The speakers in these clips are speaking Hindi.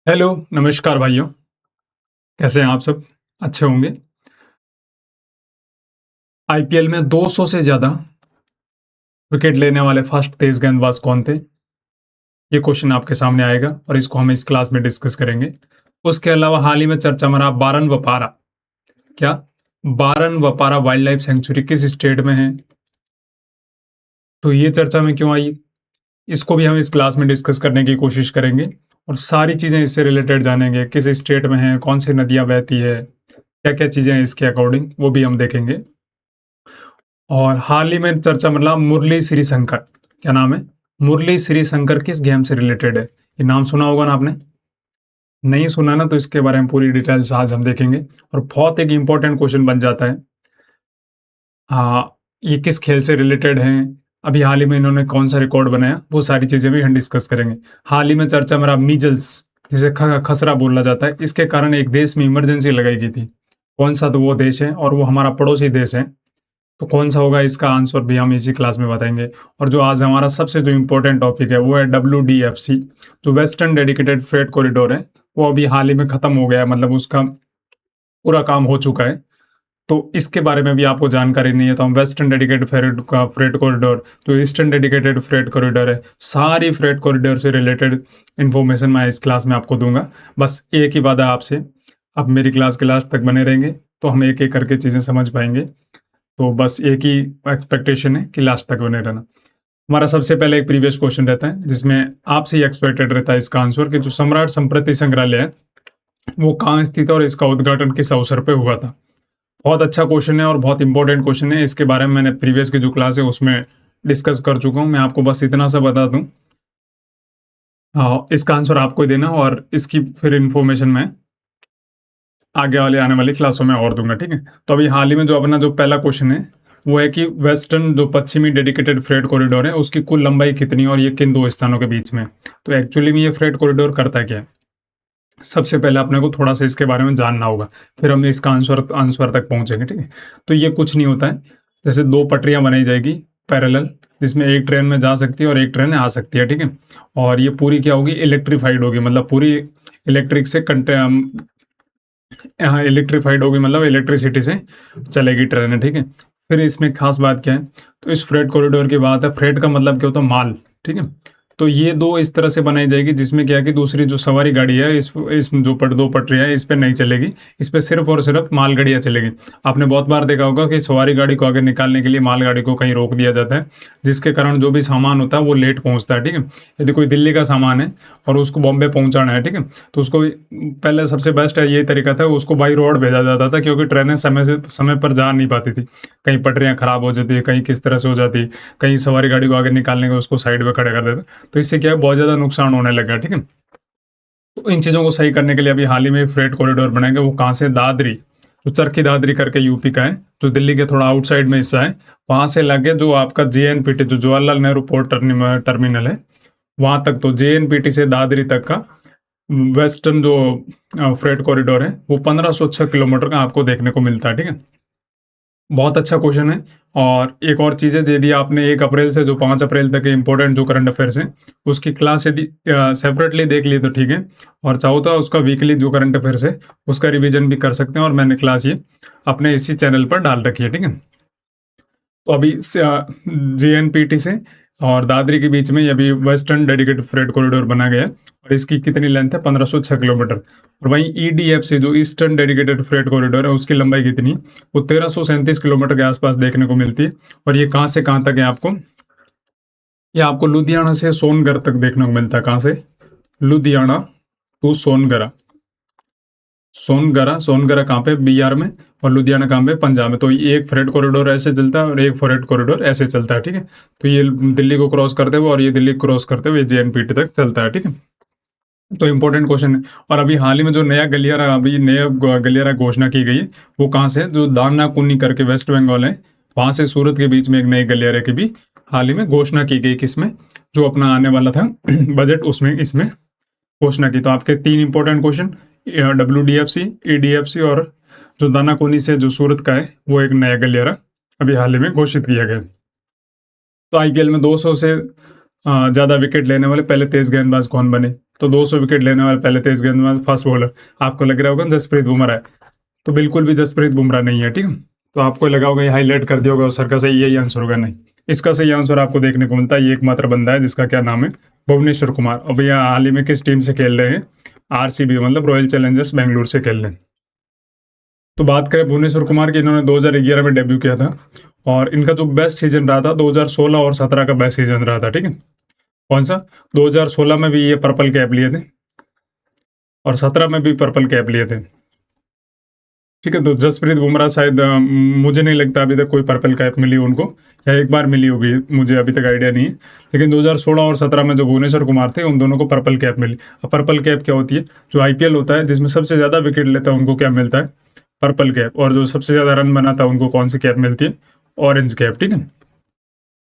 हेलो, नमस्कार भाइयों, कैसे हैं आप सब? अच्छे होंगे। आईपीएल में 200 से ज़्यादा विकेट लेने वाले फर्स्ट तेज गेंदबाज कौन थे? ये क्वेश्चन आपके सामने आएगा और इसको हम इस क्लास में डिस्कस करेंगे। उसके अलावा हाल ही में चर्चा में रहा बारन वपारा। क्या? बारन वपारा वाइल्ड लाइफ सेंचुरी किस स्टेट में है? तो ये चर्चा में क्यों आई? इसको भी हम इस क्लास में डिस्कस करने की कोशिश करेंगे और सारी चीज़ें इससे रिलेटेड जानेंगे। किस स्टेट में है, कौन सी नदियाँ बहती है, क्या-क्या चीज़ें हैं इसके अकॉर्डिंग, वो भी हम देखेंगे। और हाल ही में चर्चा मतलब मुरली श्रीशंकर। क्या नाम है? मुरली श्रीशंकर किस गेम से रिलेटेड है? ये नाम सुना होगा ना आपने? नहीं सुना ना, तो इसके बारे में पूरी डिटेल्स आज हम देखेंगे और बहुत एक इंपॉर्टेंट क्वेश्चन बन जाता है। ये किस खेल से रिलेटेड हैं? अभी हाल ही में इन्होंने कौन सा रिकॉर्ड बनाया, वो सारी चीजें भी हम डिस्कस करेंगे। हाल ही में चर्चा में रहा मीजल्स, जिसे खसरा बोला जाता है। इसके कारण एक देश में इमरजेंसी लगाई गई थी। कौन सा? तो वो देश है और वो हमारा पड़ोसी देश है। तो कौन सा होगा, इसका आंसर भी हम इसी क्लास में बताएंगे। और जो आज हमारा सबसे जो इम्पोर्टेंट टॉपिक है वो है WDFC, जो वेस्टर्न डेडिकेटेड फ्रेट कॉरिडोर है। वो अभी हाल ही में खत्म हो गया है, मतलब उसका पूरा काम हो चुका है। तो इसके बारे में भी आपको जानकारी नहीं है, तो हम वेस्टर्न डेडिकेटेड फ्रेट कॉरिडोर, जो ईस्टर्न डेडिकेटेड फ्रेट कॉरिडोर है, सारी फ्रेट कॉरिडोर से रिलेटेड इन्फॉर्मेशन मैं इस क्लास में आपको दूंगा। बस एक ही वादा आपसे, आप मेरी क्लास के लास्ट तक बने रहेंगे तो हम एक एक करके चीज़ें समझ पाएंगे। तो बस एक ही एक्सपेक्टेशन है कि लास्ट तक बने रहना। हमारा सबसे पहले एक प्रीवियस क्वेश्चन रहता है जिसमें आपसे ही एक्सपेक्टेड रहता है इसका आंसर कि जो सम्राट संप्रति संग्रहालय है वो कहाँ स्थित है और इसका उद्घाटन किस अवसर पे हुआ था। बहुत अच्छा क्वेश्चन है और बहुत इंपॉर्टेंट क्वेश्चन है। इसके बारे में मैंने प्रीवियस की जो क्लास है उसमें डिस्कस कर चुका हूँ। मैं आपको बस इतना सा बता दूं, इसका आंसर आपको ही देना और इसकी फिर इंफॉर्मेशन मैं आगे वाले आने वाली क्लासों में और दूंगा, ठीक है। तो अभी हाल ही में जो अपना जो पहला क्वेश्चन है वो है कि वेस्टर्न जो पश्चिमी डेडिकेटेड फ्रेट कॉरिडोर है उसकी कुल लंबाई कितनी है और ये किन दो स्थानों के बीच में। तो एक्चुअली में ये फ्रेट कॉरिडोर करता क्या है, सबसे पहले अपने को थोड़ा सा इसके बारे में जानना होगा, फिर हम इसका आंसर आंसर तक पहुंचेंगे, ठीक है। तो ये कुछ नहीं होता है, जैसे दो पटरियां बनाई जाएगी पैरेलल, जिसमें एक ट्रेन में जा सकती है और एक ट्रेन आ सकती है, ठीक है। और ये पूरी क्या होगी, इलेक्ट्रीफाइड होगी, मतलब पूरी इलेक्ट्रिक से यहाँ इलेक्ट्रीफाइड होगी, मतलब इलेक्ट्रिसिटी से चलेगी ट्रेन, ठीक है। फिर इसमें खास बात क्या है, तो इस फ्रेट कॉरिडोर की बात है। फ्रेट का मतलब क्या होता है, माल, ठीक है। तो ये दो इस तरह से बनाई जाएगी जिसमें क्या है कि दूसरी जो सवारी गाड़ी है इस जो दो पटरियां है इस पे नहीं चलेगी, इस पे सिर्फ और सिर्फ मालगाड़ियां चलेगी। आपने बहुत बार देखा होगा कि सवारी गाड़ी को आगे निकालने के लिए मालगाड़ी को कहीं रोक दिया जाता है, जिसके कारण जो भी सामान होता है वो लेट पहुंचता है, ठीक है। यदि कोई दिल्ली का सामान है और उसको बॉम्बे पहुंचाना है, ठीक है, तो उसको पहले सबसे बेस्ट है यही तरीका था, उसको बाई रोड भेजा जाता था, क्योंकि ट्रेनें समय पर जा नहीं पाती थी। कहीं पटरियां खराब हो जाती, कहीं किस तरह से हो जाती, कहीं सवारी गाड़ी को आगे निकालने के उसको साइड में खड़े कर देते, तो इससे क्या है, बहुत ज़्यादा नुकसान होने लगा, ठीक है। तो इन चीज़ों को सही करने के लिए अभी हाल ही में फ्रेट कॉरिडोर बनाएंगे। वो कहाँ से, दादरी, जो चरखी दादरी करके यूपी का है, जो दिल्ली के थोड़ा आउटसाइड में हिस्सा है, वहाँ से लगे जो आपका JNPT, जो जवाहरलाल नेहरू पोर्ट टर्मिनल है, वहाँ तक, तो JNPT से दादरी तक का वेस्टर्न जो फ्रेट कॉरिडोर है वो 1506 किलोमीटर का आपको देखने को मिलता है, ठीक है। बहुत अच्छा क्वेश्चन है। और एक और चीज़ है, यदि आपने 1 अप्रैल से जो 5 अप्रैल तक के इंपॉर्टेंट जो करंट अफेयर्स हैं उसकी क्लास यदि सेपरेटली देख लिए तो ठीक है, और चाहो तो उसका वीकली जो करंट अफेयर्स है उसका रिवीजन भी कर सकते हैं, और मैंने क्लास ये अपने इसी चैनल पर डाल रखी है, ठीक है। तो अभी JNPT से और दादरी के बीच में ये अभी वेस्टर्न डेडिकेटेड फ्रेट कॉरिडोर बना गया है और इसकी कितनी लेंथ है, 1506 किलोमीटर। और वहीं EDFC जो ईस्टर्न डेडिकेटेड फ्रेट कॉरिडोर है उसकी लंबाई कितनी, वो 1337 किलोमीटर के आसपास देखने को मिलती है। और ये कहाँ से कहाँ तक है आपको, ये आपको लुधियाना से सोनगढ़ तक देखने को मिलता है। कहाँ से, लुधियाना टू सोनगढ़। सोनगढ़ कहाँ पे, बिहार में, और लुधियाना कहाँ पे, पंजाब में। तो एक फ्रेट कॉरिडोर ऐसे चलता है और एक फ्रेट कॉरिडोर ऐसे चलता है, ठीक है। तो ये दिल्ली को क्रॉस करते हुए और ये दिल्ली क्रॉस करते हुए JNPT तक चलता है, ठीक है। तो इंपॉर्टेंट क्वेश्चन है। और अभी हाल ही में जो नया गलियारा घोषणा की गई है वो कहाँ से है, जो दानाकुनी करके वेस्ट बंगाल है, वहाँ से सूरत के बीच में एक नए गलियारे की भी हाल ही में घोषणा की गई, किसमें, जो अपना आने वाला था बजट, उसमें इसमें घोषणा की। तो आपके 3 इंपॉर्टेंट क्वेश्चन, WDFC, EDFC और जो दानाकोनी से जो सूरत का है वो एक नया गलियारा अभी हाल ही में घोषित किया गया। तो IPL में 200 से ज़्यादा विकेट लेने वाले पहले तेज गेंदबाज कौन बने, तो 200 विकेट लेने वाले पहले तेज गेंदबाज फास्ट बॉलर आपको लग रहा होगा जसप्रीत बुमराह है, तो बिल्कुल भी जसप्रीत बुमराह नहीं है, ठीक है। तो आपको लगा होगा ये हाईलाइट कर दिया होगा और सर का सही यही आंसर होगा, नहीं। इसका सही आंसर आपको देखने को मिलता है, ये एकमात्र बंदा है जिसका क्या नाम है, भुवनेश्वर कुमार। और भैया हाल ही में किस टीम से खेल रहे हैं, आरसीबी मतलब रॉयल चैलेंजर्स बेंगलुरु से खेल रहे हैं। तो बात करें भुवनेश्वर कुमार की, इन्होंने 2011 में डेब्यू किया था और इनका जो बेस्ट सीजन रहा था 2016 और 17 का बेस्ट सीजन रहा था, ठीक है। कौन सा, 2016 में भी ये पर्पल कैप लिए थे और 17 में भी पर्पल कैप लिए थे, ठीक है। तो जसप्रीत बुमराह शायद मुझे नहीं लगता अभी तक कोई पर्पल कैप मिली उनको, या एक बार मिली होगी, मुझे अभी तक आइडिया नहीं है। लेकिन 2016 और 17 में जो भुवनेश्वर कुमार थे उन दोनों को पर्पल कैप मिली। अब पर्पल कैप क्या होती है, जो आईपीएल होता है जिसमें सबसे ज़्यादा विकेट लेता है उनको क्या मिलता है, पर्पल कैप। और जो सबसे ज़्यादा रन बनाता है उनको कौन सी कैप मिलती है, ऑरेंज कैप, ठीक है।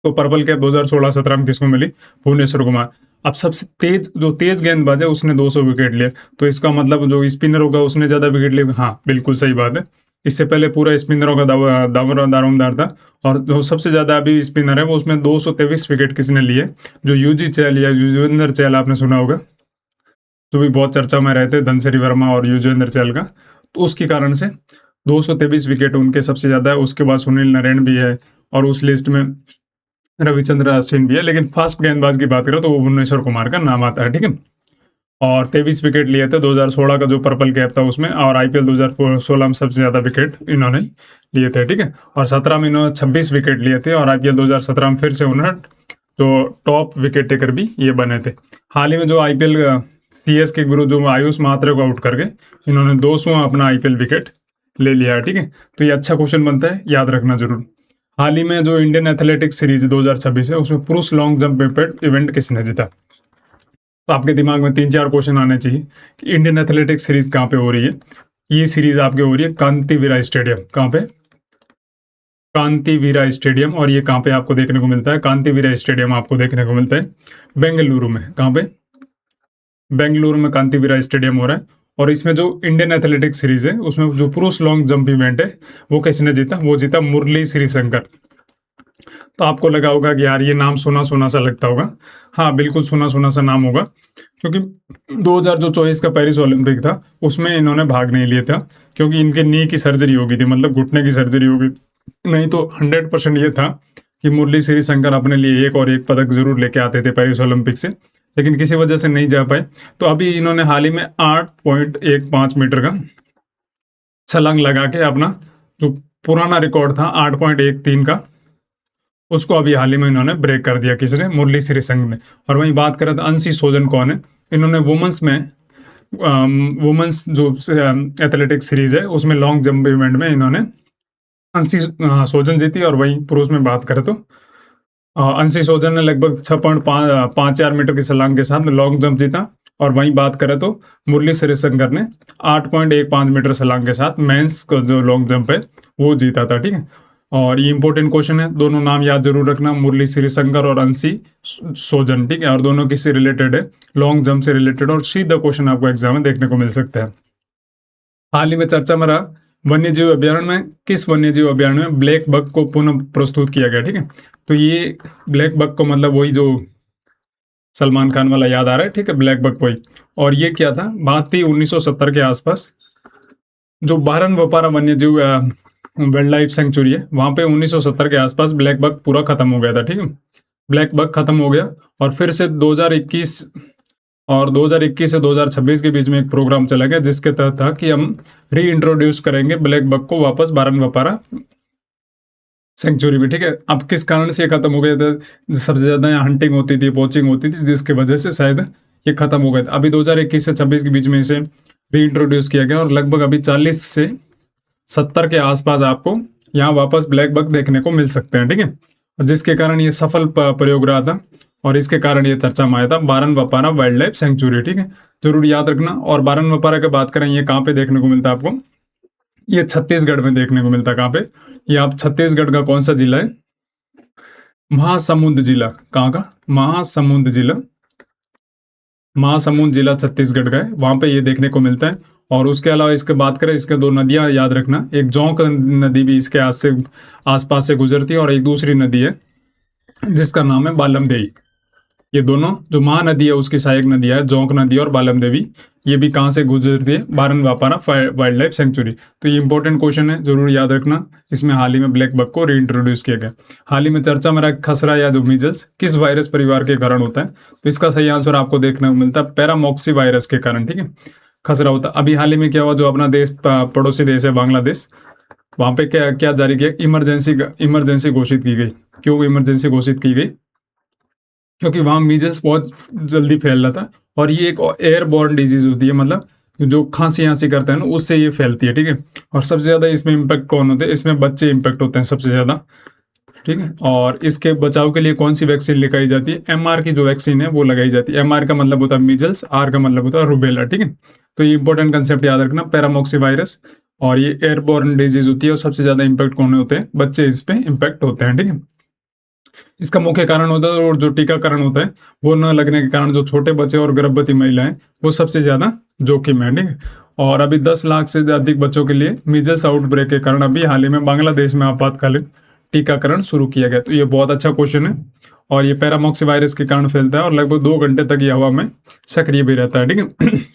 तो पर्पल कैप 2016-17 में किसको मिली, भुवनेश्वर कुमार। अब सबसे तेज गेंदबाज है उसने 200 विकेट लिए, तो इसका मतलब जो स्पिनर होगा उसने ज़्यादा विकेट लिए, हाँ बिल्कुल सही बात है। इससे पहले पूरा स्पिनरों का दारोमदार था, और जो सबसे ज़्यादा अभी स्पिनर है वो उसमें 223 विकेट किसने लिए, जो यूजी चहल या युजवेंद्र चहल आपने सुना होगा, जो भी बहुत चर्चा में रहते धनसिरी वर्मा और युजवेंद्र चहल का, तो उसके कारण से 223 विकेट उनके सबसे ज़्यादा है। उसके बाद सुनील नारायण भी है और उस लिस्ट में रविचंद्र अश्विन भी है, लेकिन फास्ट गेंदबाज की बात करें तो वो भुवनेश्वर कुमार का नाम आता है, ठीक है। और 23 विकेट लिए थे 2016 का जो पर्पल कैप था उसमें, और आईपीएल 2016 में सबसे ज़्यादा विकेट इन्होंने लिए थे, ठीक है। और 17 में इन्होंने 26 विकेट लिए थे, और आईपीएल 2017 में फिर से उन्होंने जो टॉप विकेट टेकर भी ये बने थे। हाल ही में जो आईपीएल सीएस के गुरु जो आयुष महात्रे को आउट करके इन्होंने 200 अपना आईपीएल विकेट ले लिया है, ठीक है। तो ये अच्छा क्वेश्चन बनता है, याद रखना जरूर। हाल ही में जो इंडियन एथलेटिक्स सीरीज 2026 है उसमें पुरुष लॉन्ग जंप इवेंट किसने जीता। तो आपके दिमाग में 3-4 क्वेश्चन आने चाहिए कि इंडियन एथलेटिक्स सीरीज कहाँ पे हो रही है। ये सीरीज आपके हो रही है कांतिवीरा स्टेडियम, कहाँ पे, कांतिवीरा स्टेडियम। और ये कहाँ पे आपको देखने को मिलता है, कांतिवीरा स्टेडियम आपको देखने को मिलता है बेंगलुरु में। कहाँ पे, बेंगलुरु में कांतिवीरा स्टेडियम हो रहा है। और इसमें जो इंडियन एथलेटिक्स सीरीज है उसमें जो पुरुष लॉन्ग जंप इवेंट है वो किसने जीता, वो जीता मुरली श्रीशंकर। तो आपको लगा होगा कि यार ये नाम सुना सुना सा लगता होगा, हाँ बिल्कुल सुना सुना सा नाम होगा, क्योंकि 2024 का पेरिस ओलंपिक था उसमें इन्होंने भाग नहीं लिया था, क्योंकि इनके नी की सर्जरी हो गई थी, मतलब घुटने की सर्जरी हो गई। नहीं तो 100% ये था कि मुरली श्रीशंकर अपने लिए एक और एक पदक जरूर लेके आते थे पेरिस ओलंपिक से, लेकिन किसी वजह से नहीं जा पाए। तो अभी इन्होंने हाल ही में 8.15 मीटर का छलांग लगा के अपना जो पुराना रिकॉर्ड था 8.13 का, उसको अभी हाल ही में इन्होंने ब्रेक कर दिया, किसने, मुरली श्रीशंकर ने। और वहीं बात करें तो अंशी सोजन कौन है, इन्होंने वुमेंस में वुमेंस जो एथलेटिक्स सीरीज है उसमें लॉन्ग जंप इवेंट में इन्होंने अंशी सोजन जीती। और वहीं पुरुष में बात करें तो अंशी सोजन ने लगभग 6.54 मीटर की छलांग के साथ लॉन्ग जंप जीता। और वहीं बात करें तो मुरली श्रीशंकर ने 8.15 मीटर छलांग के साथ मेंस का जो लॉन्ग जंप है वो जीता था, ठीक है। और ये इंपॉर्टेंट क्वेश्चन है, दोनों नाम याद जरूर रखना, मुरली श्रीशंकर और अंशी सोजन, ठीक है। और दोनों किससे रिलेटेड है, लॉन्ग जंप से रिलेटेड, और सीधा क्वेश्चन आपको एग्जाम में देखने को मिल सकता है। हाल ही में चर्चा में रहा वन्यजीव अभ्यारण्य में, किस वन्यजीव अभ्यारण्य में ब्लैक बक को पुनः प्रस्तुत किया गया, ठीक है। तो ये ब्लैक बक को मतलब वही जो सलमान खान वाला याद आ रहा है, ठीक है, ब्लैक बक वही। और ये क्या था, बात थी 1970 के आसपास, जो बारनवपारा वन्यजीव वाइल्ड लाइफ सेंचुरी है वहां पे 1970 के आसपास ब्लैक बक पूरा खत्म हो गया था, ठीक है। ब्लैक बक खत्म हो गया और फिर से 2021 से 2026 के बीच में एक प्रोग्राम चला गया जिसके तहत था कि हम री इंट्रोड्यूस करेंगे ब्लैक बक को वापस बारनवपारा सेंचुरी में, ठीक है। अब किस कारण से ये खत्म हो गया था, सबसे ज्यादा यहाँ हंटिंग होती थी, पोचिंग होती थी, जिसकी वजह से शायद ये खत्म हो गया था। अभी 2021 से 26 के बीच में इसे री इंट्रोड्यूस किया गया और लगभग अभी 40 से 70 के आसपास आपको यहाँ वापस ब्लैक बक देखने को मिल सकते हैं, ठीक है। और जिसके कारण ये सफल प्रयोग रहा था और इसके कारण ये चर्चा में आया था बारनवपारा वाइल्ड लाइफ सेंचुरी, ठीक है, जरूर याद रखना। और बारनवपारा की बात करें ये कहाँ पे देखने को मिलता है आपको, ये छत्तीसगढ़ में देखने को मिलता है। कहाँ पे, ये आप छत्तीसगढ़ का कौन सा जिला है, महासमुंद जिला, कहाँ का, महासमुंद जिला, महासमुंद जिला छत्तीसगढ़ का है, वहां पे ये देखने को मिलता है। और उसके अलावा इसके बात करें, इसके 2 नदियां याद रखना, एक जोंक नदी भी इसके आसपास से गुजरती है और एक दूसरी नदी है जिसका नाम है बालमदेई, ये दोनों जो महानदी है उसकी सहायक नदियां है जोंक नदी और बालम देवी, ये भी कहाँ से गुजरती है, बारनवापारा वाइल्ड लाइफ सेंचुरी। तो ये इंपॉर्टेंट क्वेश्चन है, जरूर याद रखना। इसमें हाल ही में ब्लैक बक को रीइंट्रोड्यूस किया गया। हाल ही में चर्चा में रहा खसरा या जो मीजल्स किस वायरस परिवार के कारण होता है, तो इसका सही आंसर आपको देखने को मिलता है पैरामॉक्सी वायरस के कारण, ठीक है, खसरा होता। अभी हाल ही में क्या हुआ, जो अपना देश पड़ोसी देश है बांग्लादेश, वहां पे क्या क्या जारी किया, इमरजेंसी घोषित की गई। क्यों इमरजेंसी घोषित की गई, क्योंकि वहाँ मीजल्स बहुत जल्दी फैल रहा था, और ये एक एयरबॉर्न डिजीज होती है, मतलब जो खांसी यांसी करते हैं ना उससे ये फैलती है, ठीक है। और सबसे ज़्यादा इसमें इम्पैक्ट कौन होते हैं, इसमें बच्चे इम्पैक्ट होते हैं सबसे ज़्यादा, ठीक है। और इसके बचाव के लिए कौन सी वैक्सीन लगाई जाती है, एमआर की जो वैक्सीन है वो लगाई जाती है। एमआर का मतलब होता है मीजल्स, आर का मतलब होता है रुबेला, ठीक है। तो ये इंपॉर्टेंट कंसेप्ट याद रखना, पैरामॉक्सी वायरस, और ये एयरबॉर्न डिजीज होती है, और सबसे ज़्यादा इम्पैक्ट कौन होते हैं, बच्चे इस पे इम्पैक्ट होते हैं, ठीक है। इसका मुख्य कारण होता है, और जो टीकाकरण होता है वो न लगने के कारण जो छोटे बच्चे और गर्भवती महिलाएं वो सबसे ज्यादा जोखिम है, ठीक है। और अभी 10 लाख से अधिक बच्चों के लिए मीजल्स आउटब्रेक के कारण अभी हाल ही में बांग्लादेश में आपातकालीन टीकाकरण शुरू किया गया। तो ये बहुत अच्छा क्वेश्चन है, और ये पैरामॉक्सी वायरस के कारण फैलता है, और लगभग 2 घंटे तक ये हवा में सक्रिय भी रहता है, ठीक है।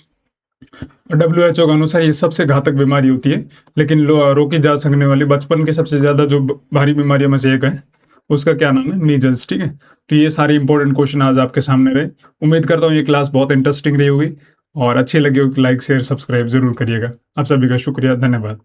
WHO के अनुसार ये सबसे घातक बीमारी होती है, लेकिन रोकी जा सकने वाली बचपन की सबसे ज्यादा जो भारी बीमारियों में से एक है, उसका क्या नाम है, मीजल्स, ठीक है। तो ये सारे इंपॉर्टेंट क्वेश्चन आज आपके सामने रहे। उम्मीद करता हूँ ये क्लास बहुत इंटरेस्टिंग रही होगी, और अच्छी लगी होगी, लाइक शेयर सब्सक्राइब जरूर करिएगा। आप सभी का शुक्रिया, धन्यवाद।